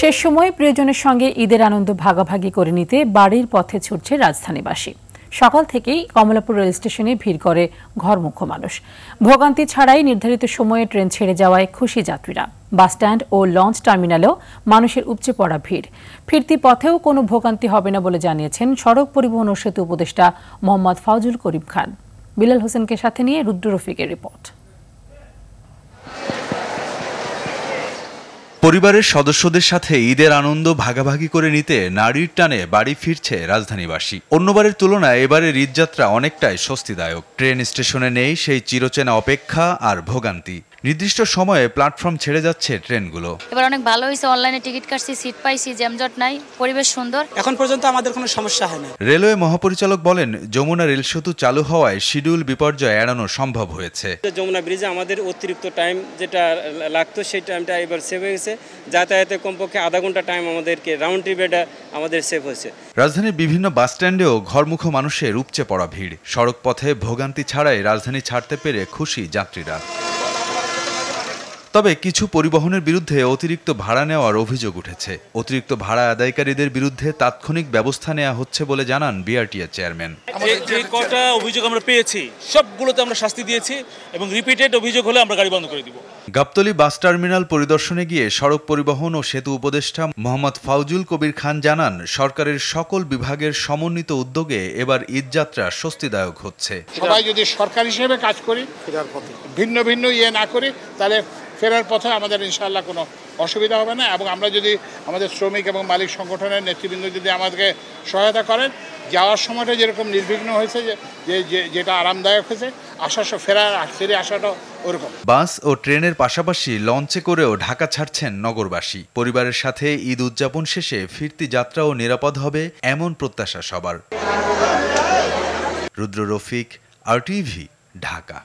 শেষ সময়ে প্রিয়জনের সঙ্গে ঈদের আনন্দ ভাগাভাগি করে নিতে বাড়ির পথে ছুটছে রাজধানীবাসী। সকাল থেকেই কমলাপুর রেল স্টেশনে ভিড় করে ঘরমুখো মানুষ। ভোগান্তি ছাড়াই নির্ধারিত সময়ে ট্রেন ছেড়ে যাওয়ায় খুশি যাত্রীরা। বাসস্ট্যান্ড ও লঞ্চ টার্মিনালেও মানুষের উপচে পড়া ভিড়। ফিরতি পথেও কোনো ভোগান্তি হবে না বলে জানিয়েছেন সড়ক পরিবহন ও সেতু উপদেষ্টা মোহাম্মদ ফাউজুল করিম খান। বিলাল হোসেনকে সাথে নিয়ে রুদ্র রফিকের রিপোর্ট। পরিবারের সদস্যদের সাথে ঈদের আনন্দ ভাগাভাগি করে নিতে নারীর টানে বাড়ি ফিরছে রাজধানীবাসী। অন্যবারের তুলনায় এবারের ঈদযাত্রা অনেকটাই স্বস্তিদায়ক। ট্রেন স্টেশনে নেই সেই চিরচেনা অপেক্ষা আর ভোগান্তি। নির্দিষ্ট সময়ে প্ল্যাটফর্ম ছেড়ে যাচ্ছে ট্রেনগুলো। এবার অনেক ভালো হয়েছে, অনলাইনে টিকিট কাটছি, সিট পাইছি, জ্যামজট নাই, পরিবেশ সুন্দর। এখন পর্যন্ত আমাদের কোনো সমস্যা হয় না। রেলওয়ে মহাপরিচালক বলেন, যমুনা রেল সেতু চালু হওয়ায় শিডিউল বিপর্যয় এড়ানো সম্ভব হয়েছে। যমুনা ব্রিজে আমাদের অতিরিক্ত টাইম যেটা লাগতো সেই টাইমটা এবার সেভ হয়ে গেছে। যাতায়াতে কমপক্ষে আধা ঘন্টা টাইম আমাদেরকে রাউন্ড ট্রিপে আমাদের সেভ হয়েছে। রাজধানীর বিভিন্ন বাস স্ট্যান্ডেও ঘরমুখো মানুষের উপচে পড়া ভিড়। সড়ক পথে ভোগান্তি ছাড়াই রাজধানী ছাড়তে পেরে খুশি যাত্রীরা। তবে কিছু পরিবহনের বিরুদ্ধে অতিরিক্ত ভাড়া নেওয়ার অভিযোগ উঠেছে। অতিরিক্ত ভাড়া আদায়কারীদের বিরুদ্ধে তাৎক্ষণিক ব্যবস্থা নেওয়া হচ্ছে বলে জানান বিআরটিএ চেয়ারম্যান। যে কটা অভিযোগ আমরা পেয়েছি সবগুলোতে আমরা শাস্তি দিয়েছি এবং রিপিটেড অভিযোগ হলে আমরা গাড়ি বন্ধ করে দিব। গাবতলী বাস টার্মিনাল পরিদর্শনে গিয়ে সড়ক পরিবহন ও সেতু উপদেষ্টা মোহাম্মদ ফাউজুল কবির খান জানান, সরকারের সকল বিভাগের সমন্বিত উদ্যোগে এবার ঈদযাত্রা স্বস্তিদায়ক হচ্ছে। সবাই যদি সরকার হিসেবে কাজ করি, ভিন্ন ভিন্ন না করি, তাহলে ফেরার পথে আমাদের ইনশাআল্লাহ কোনো অসুবিধা হবে না। এবং আমরা যদি আমাদের শ্রমিক এবং মালিক সংগঠনের নেতৃবৃন্দ যদি আমাদেরকে সহায়তা করেন, যাওয়ার সময়টা যেরকম নির্বিঘ্ন হয়েছে, যেটা আরামদায়ক হয়েছে, ফিরে আসাটা ওরকম। বাস ও ট্রেনের পাশাপাশি লঞ্চে করেও ঢাকা ছাড়ছেন নগরবাসী। পরিবারের সাথে ঈদ উদযাপন শেষে ফিরতি যাত্রাও নিরাপদ হবে এমন প্রত্যাশা সবার। রুদ্র রফিক, RTV, ঢাকা।